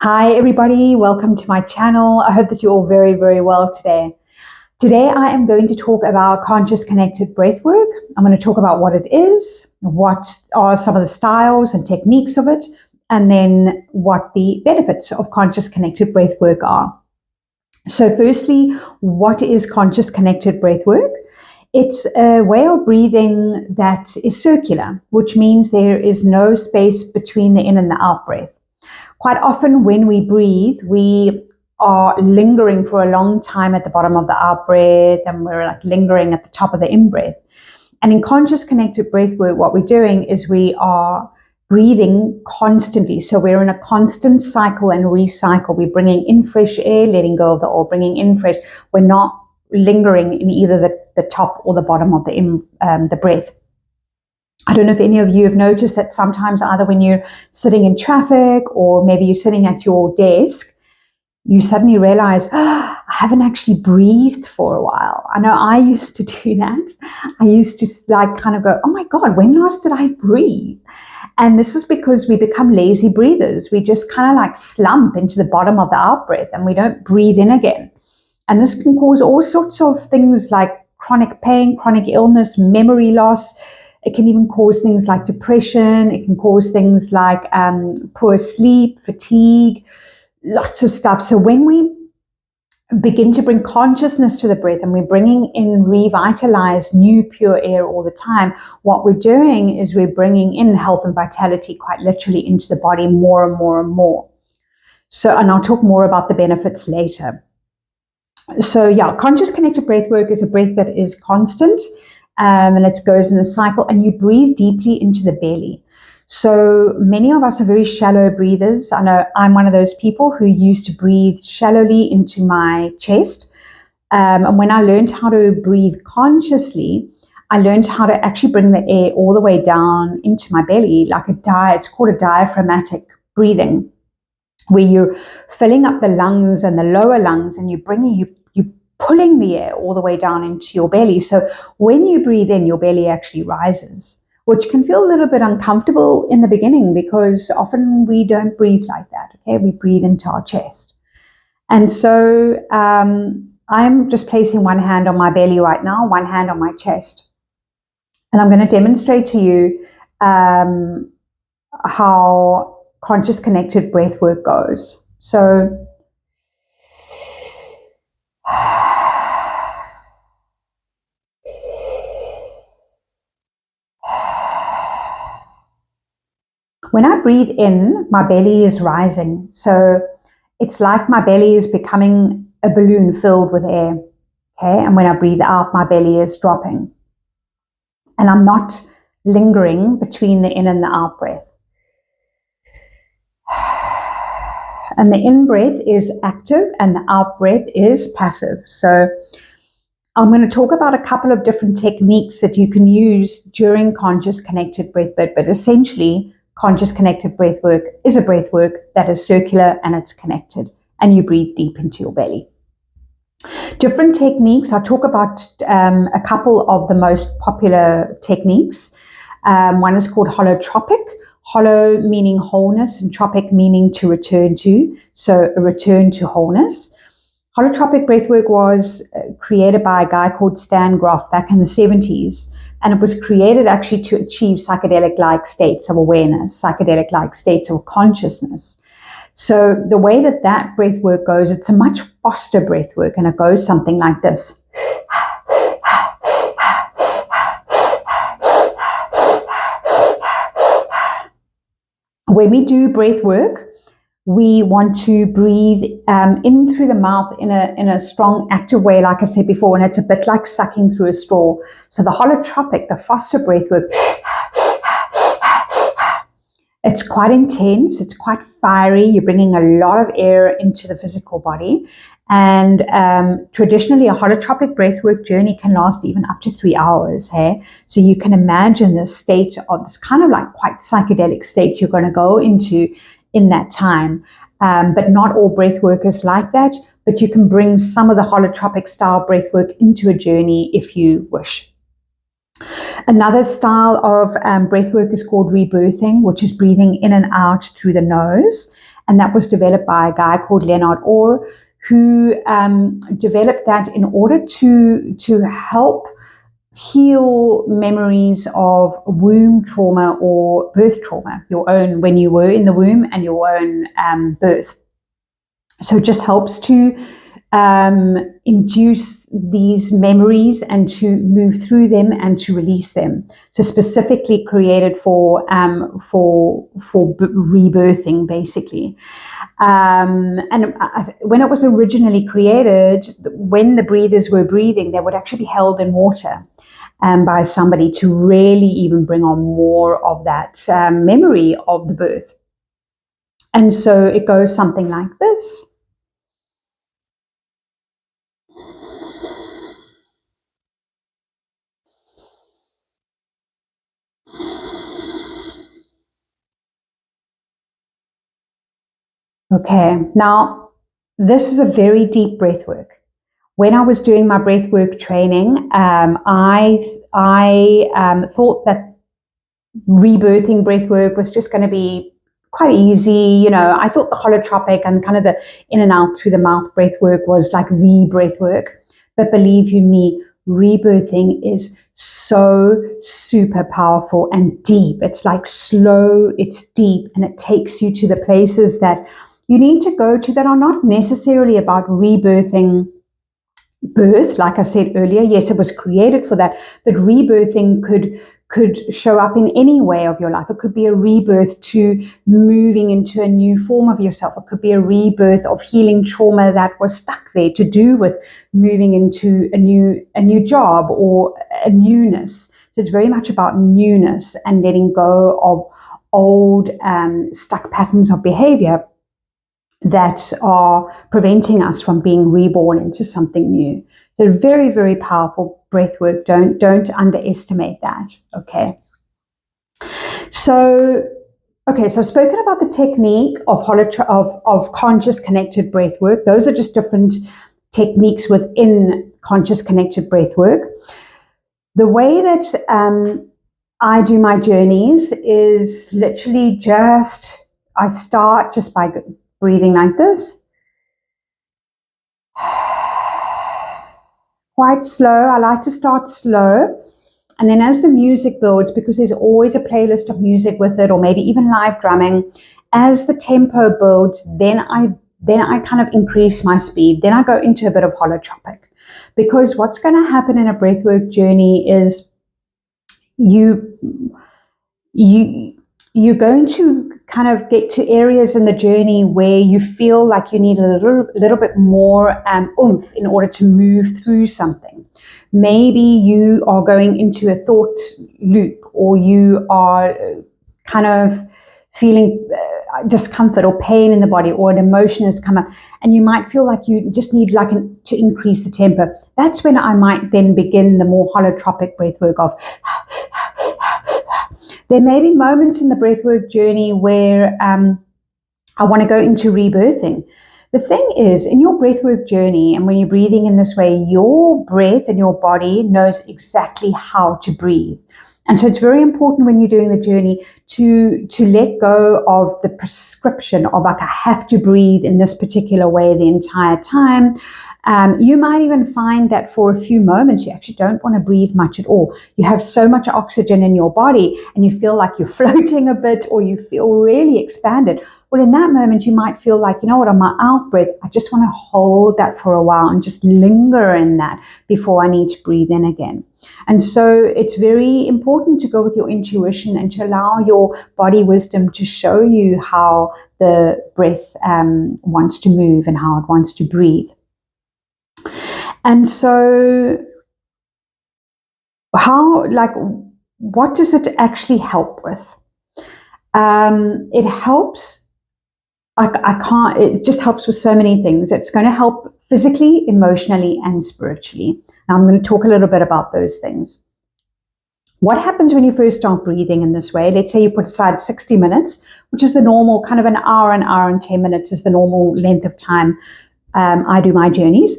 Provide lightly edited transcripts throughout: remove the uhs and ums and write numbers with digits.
Hi everybody, welcome to my channel. I hope that you're all very well today. Today I am going to talk about conscious connected breathwork. I'm going to talk about what it is, what are some of the styles and techniques of it, and then what the benefits of conscious connected breathwork are. So firstly, what is conscious connected breathwork? It's a way of breathing that is circular, which means there is no space between the in and the out breath. Quite often when we breathe, we are lingering for a long time at the bottom of the out breath, and we're like lingering at the top of the in breath. And in conscious connected breath work, what we're doing is we are breathing constantly. So we're in a constant cycle and recycle. We're bringing in fresh air, letting go of the old, bringing in fresh. We're not lingering in either the top or the bottom of the breath. I don't know if any of you have noticed that sometimes either when you're sitting in traffic or maybe you're sitting at your desk, you suddenly realize, I haven't actually breathed for a while. I know I used to do that. I used to kind of go, oh my God, when last did I breathe? And this is because we become lazy breathers. We just kind of like slump into the bottom of the out breath and we don't breathe in again. And this can cause all sorts of things like chronic pain, chronic illness, memory loss. It can even cause things like depression. It can cause things like poor sleep, fatigue, lots of stuff. So when we begin to bring consciousness to the breath and we're bringing in revitalized, new, pure air all the time, what we're doing is we're bringing in health and vitality quite literally into the body more and more and more. So, and I'll talk more about the benefits later. So yeah, conscious connected breath work is a breath that is constant. And it goes in a cycle, and you breathe deeply into the belly. So many of us are very shallow breathers. I know I'm one of those people who used to breathe shallowly into my chest. And when I learned how to breathe consciously, I learned how to actually bring the air all the way down into my belly, like it's called a diaphragmatic breathing, where you're filling up the lungs and the lower lungs, and you're pulling the air all the way down into your belly. So when you breathe in, your belly actually rises, which can feel a little bit uncomfortable in the beginning because often we don't breathe like that. Okay, we breathe into our chest. And so I'm just placing one hand on my belly right now, one hand on my chest. And I'm going to demonstrate to you how conscious connected breath work goes. So when I breathe in, my belly is rising. So it's like my belly is becoming a balloon filled with air. Okay. And when I breathe out, my belly is dropping. And I'm not lingering between the in and the out breath. And the in breath is active and the out breath is passive. So I'm going to talk about a couple of different techniques that you can use during conscious connected breathwork, but essentially conscious connected breathwork is a breathwork that is circular and it's connected, and you breathe deep into your belly. Different techniques, I'll talk about a couple of the most popular techniques. One is called holotropic. Holo meaning wholeness and tropic meaning to return to, so a return to wholeness. Holotropic breathwork was created by a guy called Stan Grof back in the 70s, and it was created actually to achieve psychedelic-like states of awareness, psychedelic-like states of consciousness. So the way that breathwork goes, it's a much faster breathwork, and it goes something like this. When we do breath work, we want to breathe in through the mouth in a strong, active way, like I said before, and it's a bit like sucking through a straw. So the holotropic, the faster breath work, it's quite intense, it's quite fiery. You're bringing a lot of air into the physical body. And traditionally, a holotropic breathwork journey can last even up to 3 hours. Hey? So you can imagine this state of this kind of like quite psychedelic state you're going to go into in that time. But not all breathwork is like that. But you can bring some of the holotropic style breathwork into a journey if you wish. Another style of breathwork is called rebirthing, which is breathing in and out through the nose. And that was developed by a guy called Leonard Orr, who developed that in order to help heal memories of womb trauma or birth trauma, your own when you were in the womb and your own birth. So it just helps to induce these memories and to move through them and to release them. So specifically created for rebirthing, basically. When it was originally created, when the breathers were breathing, they would actually be held in water by somebody to really even bring on more of that memory of the birth. And so it goes something like this. Okay, now this is a very deep breath work. When I was doing my breathwork training, I thought that rebirthing breathwork was just going to be quite easy. You know, I thought the holotropic and kind of the in and out through the mouth breathwork was like the breathwork. But believe you me, rebirthing is so super powerful and deep. It's like slow, it's deep, and it takes you to the places that you need to go to that are not necessarily about rebirthing birth. Like I said earlier, yes, it was created for that, but rebirthing could show up in any way of your life. It could be a rebirth to moving into a new form of yourself. It could be a rebirth of healing trauma that was stuck there, to do with moving into a new job or a newness. So it's very much about newness and letting go of old stuck patterns of behavior that are preventing us from being reborn into something new. So very, very powerful breath work. Don't underestimate that. Okay. So I've spoken about the technique of conscious connected breath work. Those are just different techniques within conscious connected breath work. The way that I do my journeys is literally I start just by breathing like this. Quite slow. I like to start slow. And then as the music builds, because there's always a playlist of music with it, or maybe even live drumming, as the tempo builds, then I kind of increase my speed. Then I go into a bit of holotropic. Because what's going to happen in a breathwork journey is you're going to kind of get to areas in the journey where you feel like you need a little bit more oomph in order to move through something. Maybe you are going into a thought loop, or you are kind of feeling discomfort or pain in the body, or an emotion has come up, and you might feel like you just need to increase the tempo. That's when I might then begin the more holotropic breath work of there may be moments in the breathwork journey where I want to go into rebirthing. The thing is, in your breathwork journey, and when you're breathing in this way, your breath and your body knows exactly how to breathe. And so it's very important when you're doing the journey to let go of the prescription of like, I have to breathe in this particular way the entire time. You might even find that for a few moments, you actually don't want to breathe much at all. You have so much oxygen in your body and you feel like you're floating a bit, or you feel really expanded. Well, in that moment, you might feel like, you know what, on my out breath, I just want to hold that for a while and just linger in that before I need to breathe in again. And so it's very important to go with your intuition and to allow your body wisdom to show you how the breath wants to move and how it wants to breathe. And so what does it actually help with? It helps. It just helps with so many things. It's going to help physically, emotionally, and spiritually. Now I'm going to talk a little bit about those things. What happens when you first start breathing in this way? Let's say you put aside 60 minutes, which is the normal kind of an hour and 10 minutes is the normal length of time I do my journeys.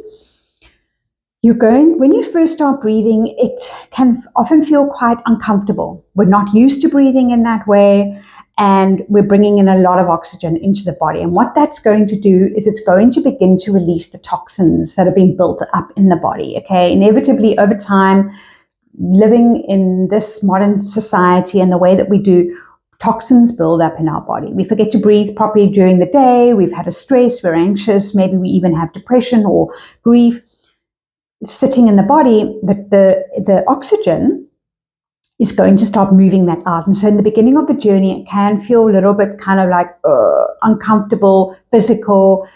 When you first start breathing, it can often feel quite uncomfortable. We're not used to breathing in that way. and we're bringing in a lot of oxygen into the body. And what that's going to do is it's going to begin to release the toxins that have been built up in the body. Okay, inevitably over time, living in this modern society and the way that we do, toxins build up in our body. We forget to breathe properly during the day. We've had a stress, we're anxious, maybe we even have depression or grief sitting in the body. That the oxygen is going to start moving that out. And so in the beginning of the journey, it can feel a little bit kind of like uncomfortable, physical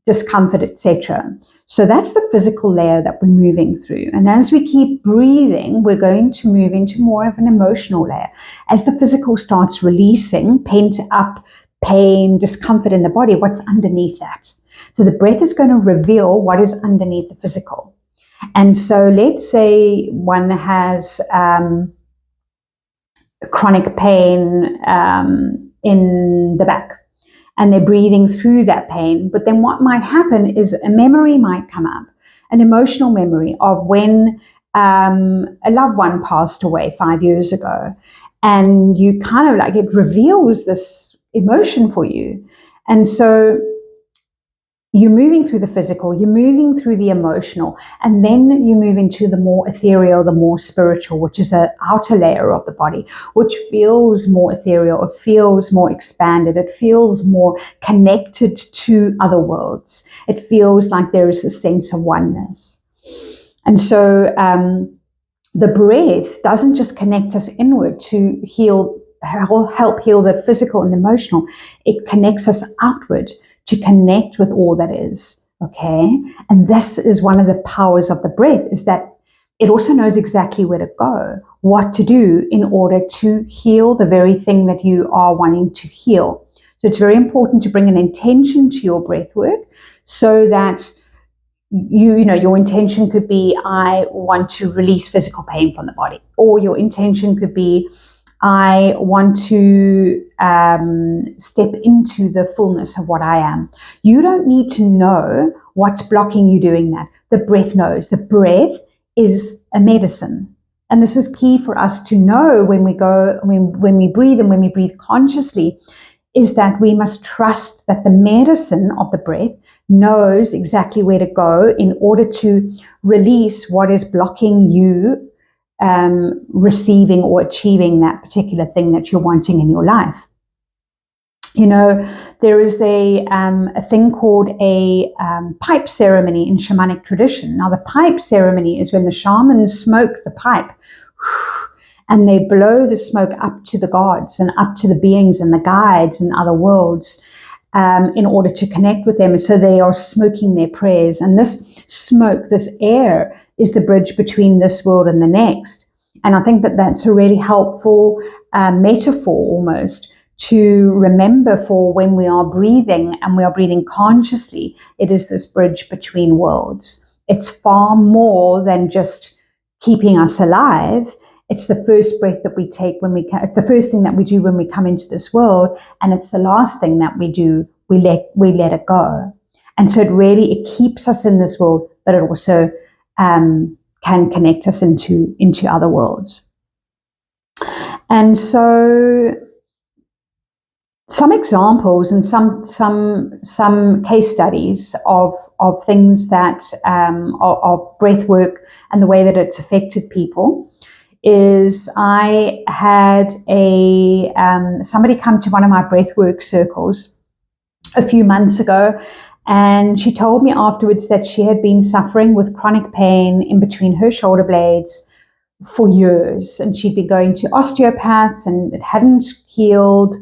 discomfort, etc. So that's the physical layer that we're moving through. And as we keep breathing, we're going to move into more of an emotional layer. As the physical starts releasing pent up pain, discomfort in the body, what's underneath that? So the breath is going to reveal what is underneath the physical. And so let's say one has chronic pain in the back, and they're breathing through that pain. But then what might happen is a memory might come up, an emotional memory of when a loved one passed away 5 years ago. And you kind of like, it reveals this emotion for you. And so you're moving through the physical, you're moving through the emotional, and then you move into the more ethereal, the more spiritual, which is the outer layer of the body, which feels more ethereal, it feels more expanded, it feels more connected to other worlds. It feels like there is a sense of oneness. And so the breath doesn't just connect us inward to help heal the physical and emotional, it connects us outward to connect with all that is, okay? And this is one of the powers of the breath, is that it also knows exactly where to go, what to do in order to heal the very thing that you are wanting to heal. So it's very important to bring an intention to your breath work, so that you know, your intention could be, I want to release physical pain from the body, or your intention could be, I want to step into the fullness of what I am. You don't need to know what's blocking you doing that. The breath knows. The breath is a medicine. And this is key for us to know when we breathe, and when we breathe consciously, is that we must trust that the medicine of the breath knows exactly where to go in order to release what is blocking you receiving or achieving that particular thing that you're wanting in your life. You know, there is a thing called a pipe ceremony in shamanic tradition. Now, the pipe ceremony is when the shamans smoke the pipe and they blow the smoke up to the gods and up to the beings and the guides and other worlds in order to connect with them. And so they are smoking their prayers. And this smoke, this air, is the bridge between this world and the next. And I think that that's a really helpful metaphor almost to remember for when we are breathing, and we are breathing consciously. It is this bridge between worlds. It's far more than just keeping us alive. It's the first breath that we take it's the first thing that we do when we come into this world, and it's the last thing that we do. We let it go. And so it keeps us in this world, but it also can connect us into other worlds. And so some examples and some case studies of things that of breath work and the way that it's affected people is, I had somebody come to one of my breathwork circles a few months ago, and she told me afterwards that she had been suffering with chronic pain in between her shoulder blades for years, and she'd been going to osteopaths and it hadn't healed.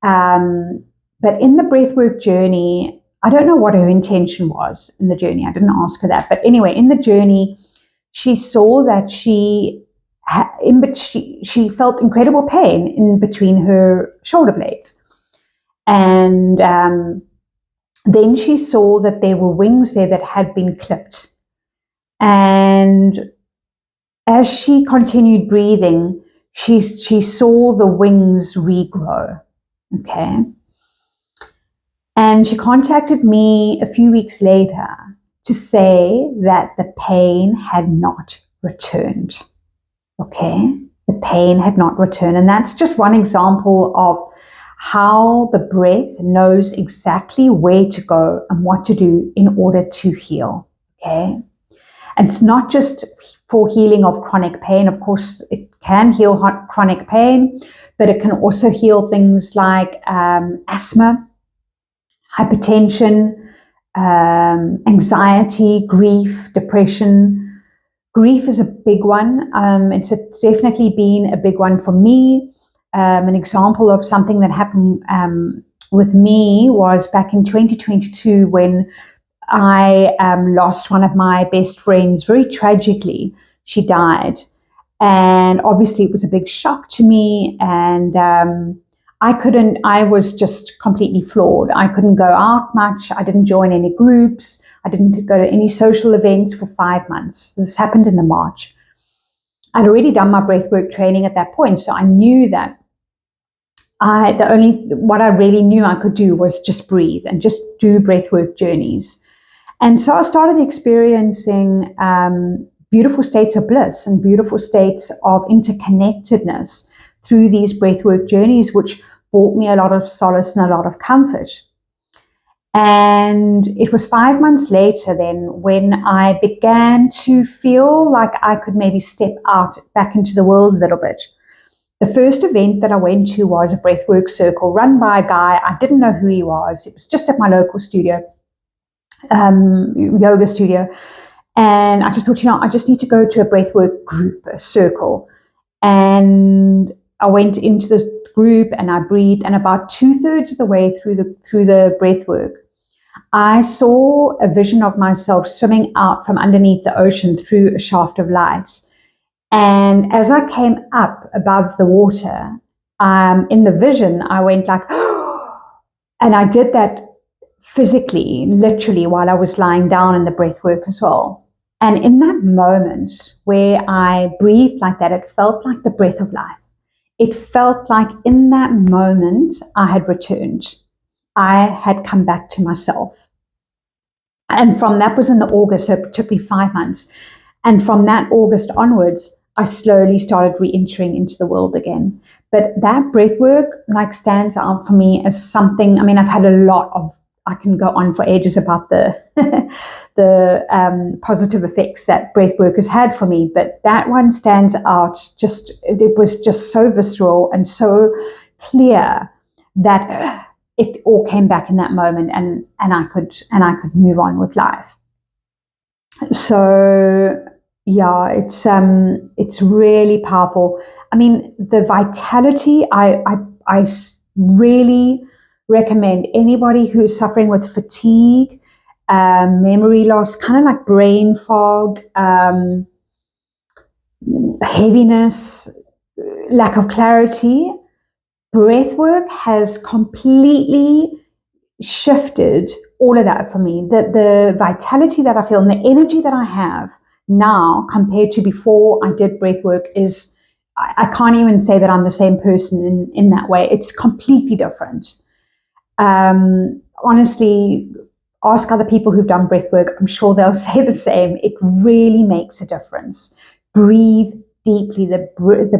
But in the breathwork journey, I don't know what her intention was in the journey. I didn't ask her that. But anyway, in the journey, she saw that she felt incredible pain in between her shoulder blades. And then she saw that there were wings there that had been clipped. And as she continued breathing, she saw the wings regrow. Okay. And she contacted me a few weeks later to say that the pain had not returned. Okay. The pain had not returned. And that's just one example of how the breath knows exactly where to go and what to do in order to heal. Okay. And it's not just for healing of chronic pain. Of course, it can heal chronic pain, but it can also heal things like asthma, hypertension, anxiety, grief, depression. Grief is a big one. It's definitely been a big one for me. An example of something that happened with me was back in 2022 when I lost one of my best friends very tragically. She died. And obviously it was a big shock to me. And I was just completely floored. I couldn't go out much. I didn't join any groups. I didn't go to any social events for 5 months. This happened in the March. I'd already done my breathwork training at that point. So I knew that what I really knew I could do was just breathe and just do breathwork journeys. And so I started experiencing beautiful states of bliss and beautiful states of interconnectedness through these breathwork journeys, which brought me a lot of solace and a lot of comfort. And it was 5 months later then when I began to feel like I could maybe step out back into the world a little bit. The first event that I went to was a breathwork circle run by a guy. I didn't know who he was. It was just at my local studio. Yoga studio, and I just thought, I just need to go to a breathwork group, a circle. And I went into the group and I breathed, and about 2/3 of the way through the breathwork, I saw a vision of myself swimming out from underneath the ocean through a shaft of light. And as I came up above the water, in the vision, I went like, and I did that physically, literally, while I was lying down in the breathwork as well. And in that moment where I breathed like that, it felt like the breath of life. It felt like in that moment I had returned. I had come back to myself. And from that was in the August, so it took me 5 months. And from that August onwards, I slowly started re-entering into the world again. But that breathwork stands out for me as something, I've had a lot of, I can go on for ages about the positive effects that breathwork has had for me, but that one stands out. It was just so visceral and so clear that it all came back in that moment, and I could move on with life. So yeah, it's really powerful. The vitality, I really recommend anybody who's suffering with fatigue, memory loss, kind of like brain fog, heaviness, lack of clarity. Breathwork has completely shifted all of that for me. The vitality that I feel and the energy that I have now compared to before I did breathwork is, I can't even say that I'm the same person in that way. It's completely different. Honestly, ask other people who've done breathwork. I'm sure they'll say the same. It really makes a difference. Breathe deeply. The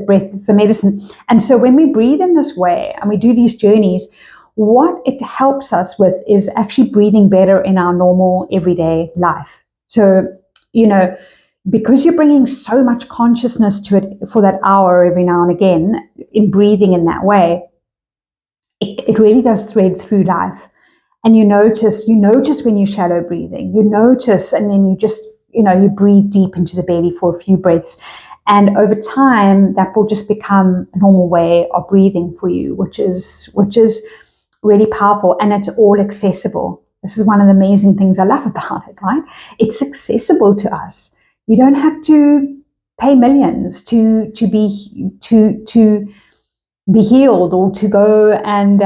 breath is the medicine. And so when we breathe in this way and we do these journeys, what it helps us with is actually breathing better in our normal everyday life. So, because you're bringing so much consciousness to it for that hour every now and again in breathing in that way, it really does thread through life. And you notice when you're shallow breathing, and then you just, you breathe deep into the belly for a few breaths. And over time, that will just become a normal way of breathing for you, which is really powerful. And it's all accessible. This is one of the amazing things I love about it, right? It's accessible to us. You don't have to pay millions to be healed, or to go and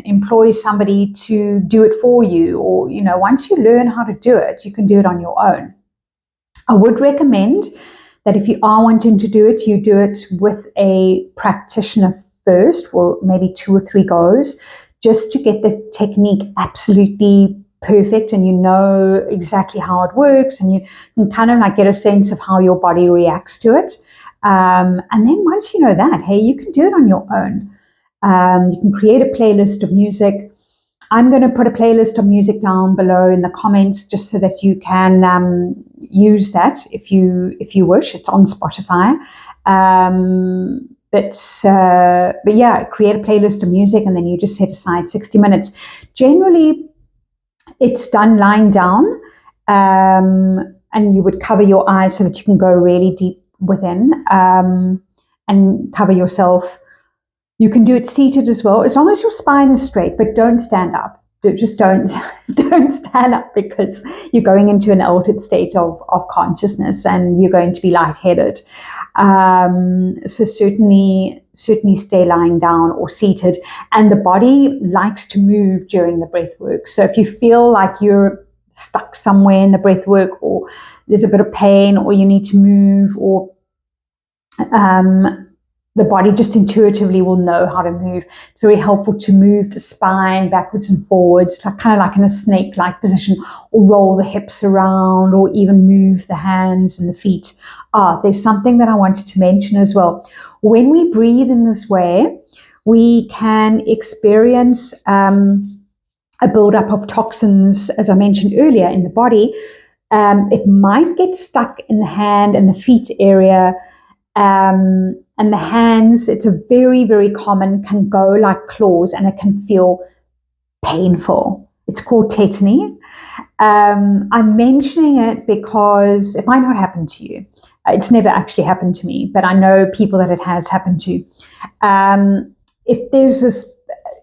employ somebody to do it for you. Or, once you learn how to do it, you can do it on your own. I would recommend that if you are wanting to do it, you do it with a practitioner first for maybe 2 or 3 goes, just to get the technique absolutely perfect and exactly how it works, and you can kind of get a sense of how your body reacts to it. And then once you know that, hey, you can do it on your own. You can create a playlist of music. I'm going to put a playlist of music down below in the comments just so that you can use that if you wish. It's on Spotify. But yeah, create a playlist of music and then you just set aside 60 minutes. Generally, it's done lying down, and you would cover your eyes so that you can go really deep within, and cover yourself. You can do it seated as well, as long as your spine is straight, but don't stand up. Just don't stand up, because you're going into an altered state of consciousness and you're going to be lightheaded. So certainly stay lying down or seated. And the body likes to move during the breath work. So if you feel like you're stuck somewhere in the breath work, or there's a bit of pain, or you need to move, or the body just intuitively will know how to move. It's very helpful to move the spine backwards and forwards, kind of like in a snake-like position, or roll the hips around, or even move the hands and the feet. There's something that I wanted to mention as well. When we breathe in this way, we can experience a buildup of toxins, as I mentioned earlier, in the body. It might get stuck in the hand and the feet area. And the hands, it's a very, very common, can go like claws, and it can feel painful. It's called tetany. I'm mentioning it because it might not happen to you. It's never actually happened to me, but I know people that it has happened to.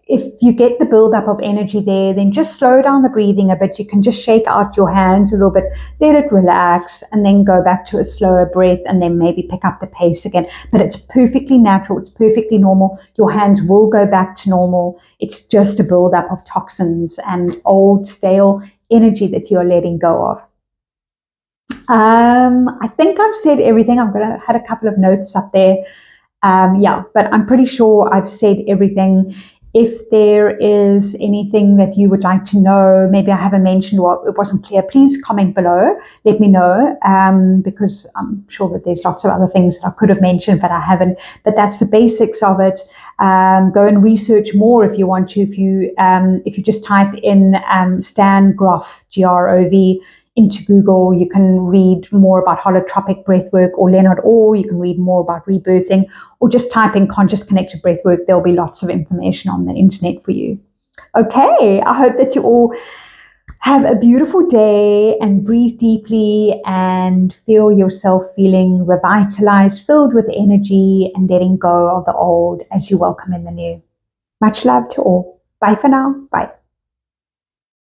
If you get the buildup of energy there, then just slow down the breathing a bit. You can just shake out your hands a little bit, let it relax, and then go back to a slower breath, and then maybe pick up the pace again. But it's perfectly natural. It's perfectly normal. Your hands will go back to normal. It's just a buildup of toxins and old, stale energy that you're letting go of. I think I've said everything. had a couple of notes up there. But I'm pretty sure I've said everything. If there is anything that you would like to know, maybe I haven't mentioned or it wasn't clear, please comment below. Let me know, because I'm sure that there's lots of other things that I could have mentioned, but I haven't. But that's the basics of it. Go and research more if you want to. If you just type in Stan Grof, Grov, into Google, you can read more about holotropic breathwork, or Leonard Orr. You can read more about rebirthing, or just type in conscious connected breathwork. There'll be lots of information on the internet for you. Okay, I hope that you all have a beautiful day and breathe deeply and feel yourself feeling revitalized, filled with energy, and letting go of the old as you welcome in the new. Much love to all. Bye for now. Bye.